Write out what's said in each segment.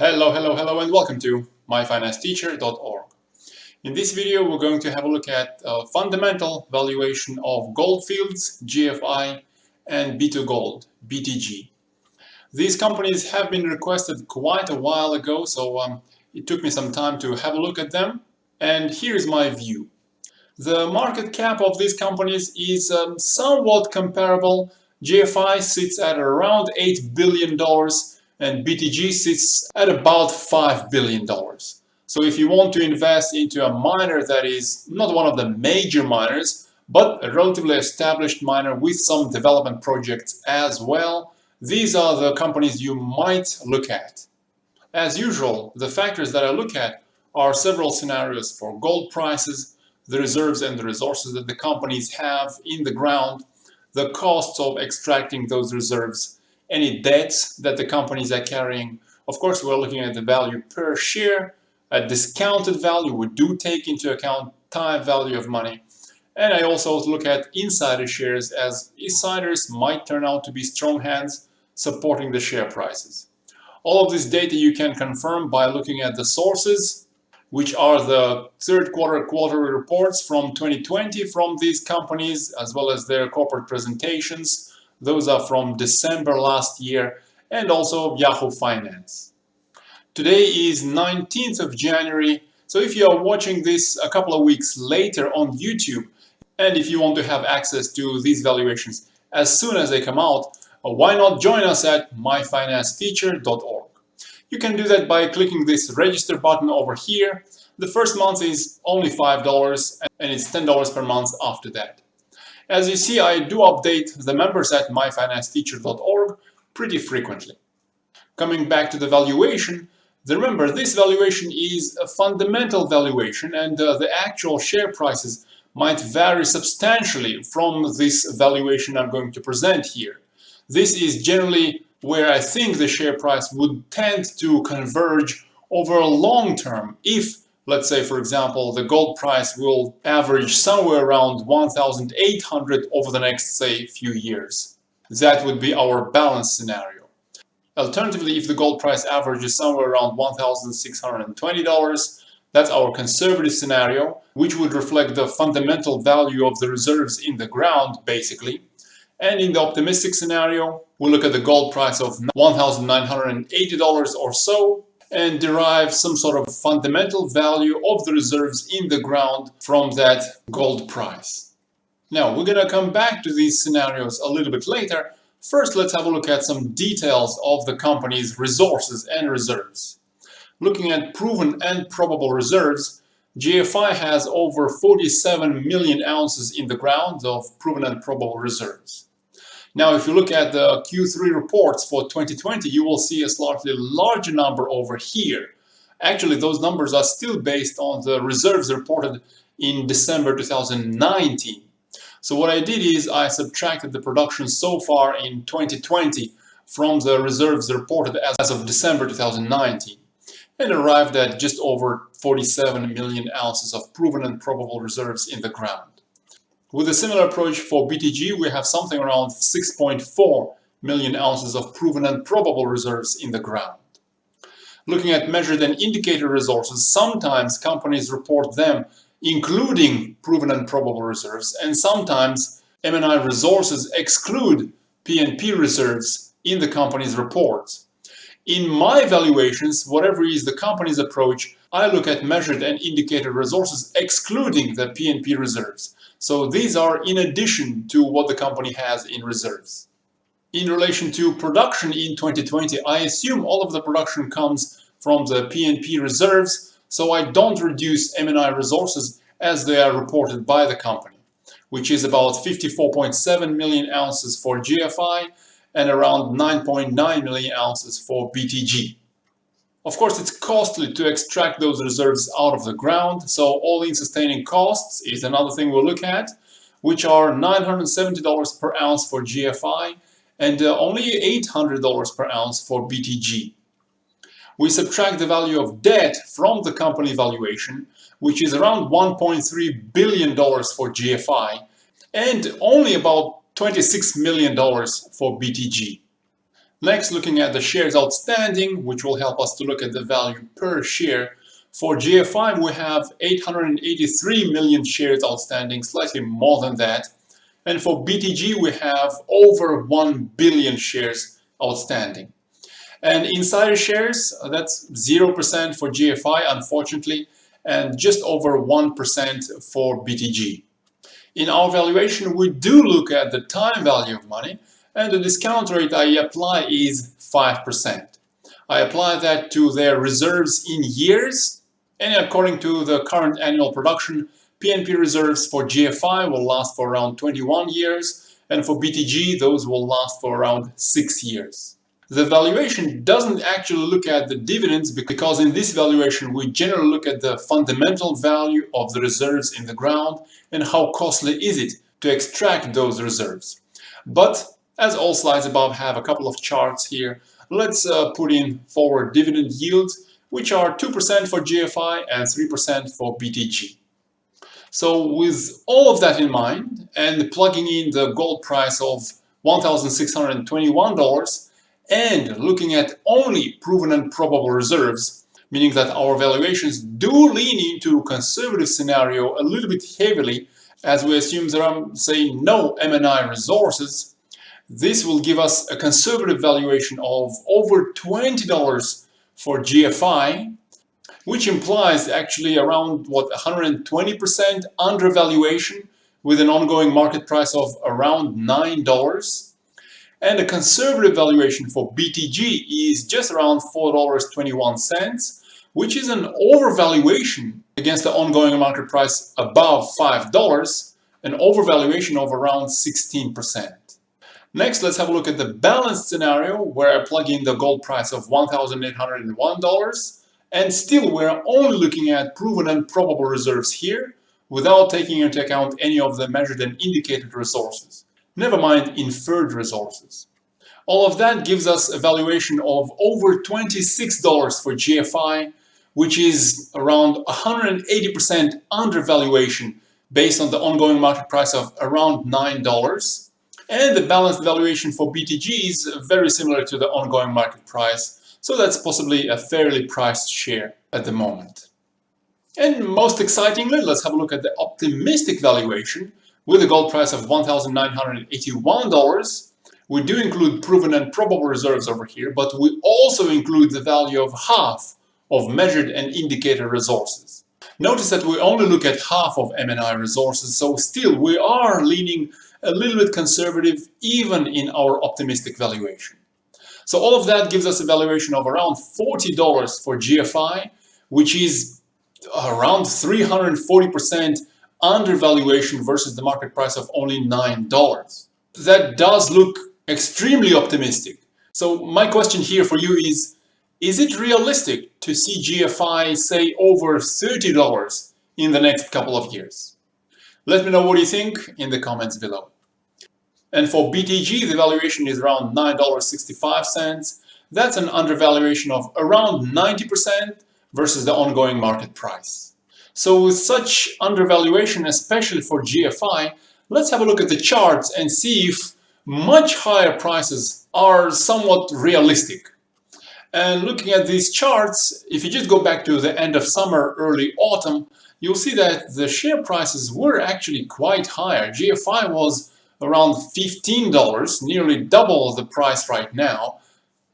Hello, and welcome to myfinancesteacher.org. In this video, we're going to have a look at fundamental valuation of Goldfields, GFI, and B2Gold, BTG. These companies have been requested quite a while ago, so it took me some time to have a look at them. And here's my view. The market cap of these companies is somewhat comparable. GFI sits at around $8 billion and BTG sits at about $5 billion. So if you want to invest into a miner that is not one of the major miners, but a relatively established miner with some development projects as well, these are the companies you might look at. As usual, the factors that I look at are several scenarios for gold prices, the reserves and the resources that the companies have in the ground, the costs of extracting those reserves, any debts that the companies are carrying. Of course, we're looking at the value per share, a discounted value. We do take into account time value of money. And I also look at insider shares, as insiders might turn out to be strong hands supporting the share prices. All of this data you can confirm by looking at the sources, which are the third quarter quarterly reports from 2020 from these companies, as well as their corporate presentations. Those are from December last year, and also Yahoo Finance. Today is 19th of January, so if you are watching this a couple of weeks later on YouTube, and if you want to have access to these valuations as soon as they come out, why not join us at myfinancesteacher.org. You can do that by clicking this register button over here. The first month is only $5 and it's $10 per month after that. As you see, I do update the members at myfinancesteacher.org pretty frequently. Coming back to the valuation, remember this valuation is a fundamental valuation and the actual share prices might vary substantially from this valuation I'm going to present here. This is generally where I think the share price would tend to converge over a long term if, let's say, for example, the gold price will average somewhere around 1,800 over the next, say, few years. That would be our balanced scenario. Alternatively, if the gold price averages somewhere around $1,620, that's our conservative scenario, which would reflect the fundamental value of the reserves in the ground, basically. And in the optimistic scenario, we look at the gold price of $1,980 or so and derive some sort of fundamental value of the reserves in the ground from that gold price. Now, we're going to come back to these scenarios a little bit later. First, let's have a look at some details of the company's resources and reserves. Looking at proven and probable reserves, GFI has over 47 million ounces in the ground of proven and probable reserves. Now, if you look at the Q3 reports for 2020, you will see a slightly larger number over here. Actually, those numbers are still based on the reserves reported in December 2019. So what I did is I subtracted the production so far in 2020 from the reserves reported as of December 2019 and arrived at just over 47 million ounces of proven and probable reserves in the ground. With a similar approach for BTG, we have something around 6.4 million ounces of proven and probable reserves in the ground. Looking at measured and indicated resources, sometimes companies report them including proven and probable reserves, and sometimes M&I resources exclude P&P reserves in the company's reports. In my valuations, whatever is the company's approach, I look at measured and indicated resources excluding the P&P reserves. So these are in addition to what the company has in reserves. In relation to production in 2020, I assume all of the production comes from the P&P reserves, so I don't reduce M&I resources as they are reported by the company, which is about 54.7 million ounces for GFI and around 9.9 million ounces for BTG. Of course, it's costly to extract those reserves out of the ground, so all-in sustaining costs is another thing we'll look at, which are $970 per ounce for GFI and only $800 per ounce for BTG. We subtract the value of debt from the company valuation, which is around $1.3 billion for GFI and only about $26 million for BTG. Next, looking at the shares outstanding, which will help us to look at the value per share. For GFI, we have 883 million shares outstanding, slightly more than that. And for BTG, we have over 1 billion shares outstanding. And insider shares, that's 0% for GFI, unfortunately, and just over 1% for BTG. In our valuation, we do look at the time value of money, and the discount rate I apply is 5%. I apply that to their reserves in years, and according to the current annual production, PNP reserves for GFI will last for around 21 years, and for BTG, those will last for around 6 years. The valuation doesn't actually look at the dividends because in this valuation we generally look at the fundamental value of the reserves in the ground and how costly is it to extract those reserves. But as all slides above have a couple of charts here, let's put in forward dividend yields, which are 2% for GFI and 3% for BTG. So with all of that in mind and plugging in the gold price of $1,621, and looking at only proven and probable reserves, meaning that our valuations do lean into conservative scenario a little bit heavily, as we assume there are, say, no M&I resources, this will give us a conservative valuation of over $20 for GFI, which implies actually around, 120% undervaluation with an ongoing market price of around $9. And a conservative valuation for BTG is just around $4.21, which is an overvaluation against the ongoing market price above $5, an overvaluation of around 16%. Next, let's have a look at the balanced scenario where I plug in the gold price of $1,801, and still we're only looking at proven and probable reserves here without taking into account any of the measured and indicated resources. Never mind inferred resources. All of that gives us a valuation of over $26 for GFI, which is around 180% undervaluation based on the ongoing market price of around $9. And the balanced valuation for BTG is very similar to the ongoing market price, so that's possibly a fairly priced share at the moment. And most excitingly, let's have a look at the optimistic valuation. With a gold price of $1,981, we do include proven and probable reserves over here, but we also include the value of half of measured and indicated resources. Notice that we only look at half of M&I resources, so still we are leaning a little bit conservative even in our optimistic valuation. So all of that gives us a valuation of around $40 for GFI, which is around 340% undervaluation versus the market price of only $9. That does look extremely optimistic. So my question here for you is it realistic to see GFI say over $30 in the next couple of years? Let me know what you think in the comments below. And for BTG, the valuation is around $9.65. That's an undervaluation of around 90% versus the ongoing market price. So with such undervaluation, especially for GFI, let's have a look at the charts and see if much higher prices are somewhat realistic. And looking at these charts, if you just go back to the end of summer, early autumn, you'll see that the share prices were actually quite higher. GFI was around $15, nearly double the price right now,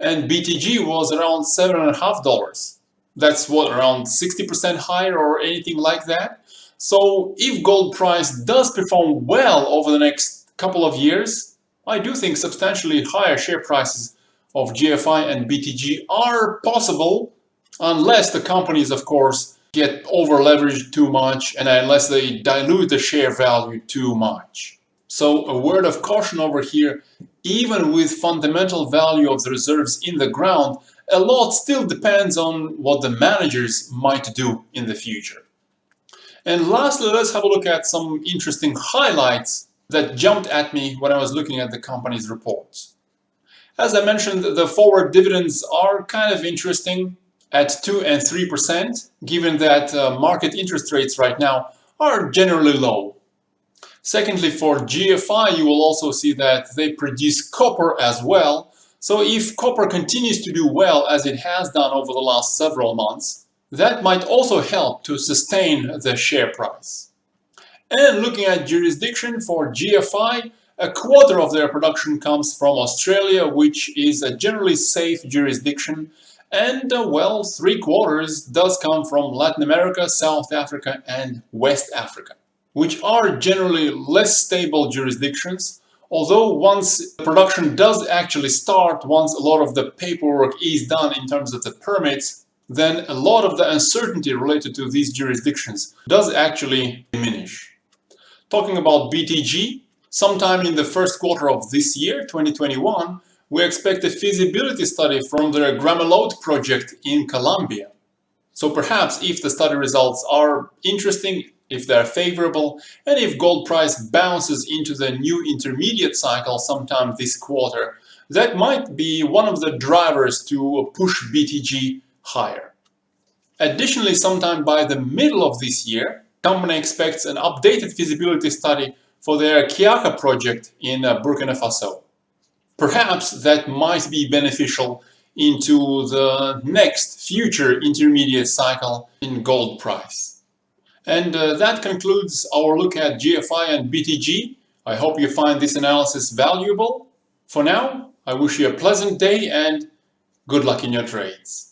and BTG was around $7.50. That's around 60% higher or anything like that. So if gold price does perform well over the next couple of years, I do think substantially higher share prices of GFI and BTG are possible, unless the companies, of course, get over leveraged too much and unless they dilute the share value too much. So a word of caution over here, even with fundamental value of the reserves in the ground, a lot still depends on what the managers might do in the future. And lastly, let's have a look at some interesting highlights that jumped at me when I was looking at the company's reports. As I mentioned, the forward dividends are kind of interesting at 2 and 3%, given that market interest rates right now are generally low. Secondly, for GFI, you will also see that they produce copper as well. So if copper continues to do well as it has done over the last several months, that might also help to sustain the share price. And looking at jurisdiction for GFI, a quarter of their production comes from Australia, which is a generally safe jurisdiction, and well, 3/4 does come from Latin America, South Africa, and West Africa, which are generally less stable jurisdictions. Although once production does actually start, once a lot of the paperwork is done in terms of the permits, then a lot of the uncertainty related to these jurisdictions does actually diminish. Talking about BTG, sometime in the first quarter of this year, 2021, we expect a feasibility study from their Gramalote project in Colombia. So perhaps if the study results are interesting, if they're favorable, and if gold price bounces into the new intermediate cycle sometime this quarter, that might be one of the drivers to push BTG higher. Additionally, sometime by the middle of this year, the company expects an updated feasibility study for their Kiaka project in Burkina Faso. Perhaps that might be beneficial into the next future intermediate cycle in gold price. And that concludes our look at GFI and BTG. I hope you find this analysis valuable. For now, I wish you a pleasant day and good luck in your trades.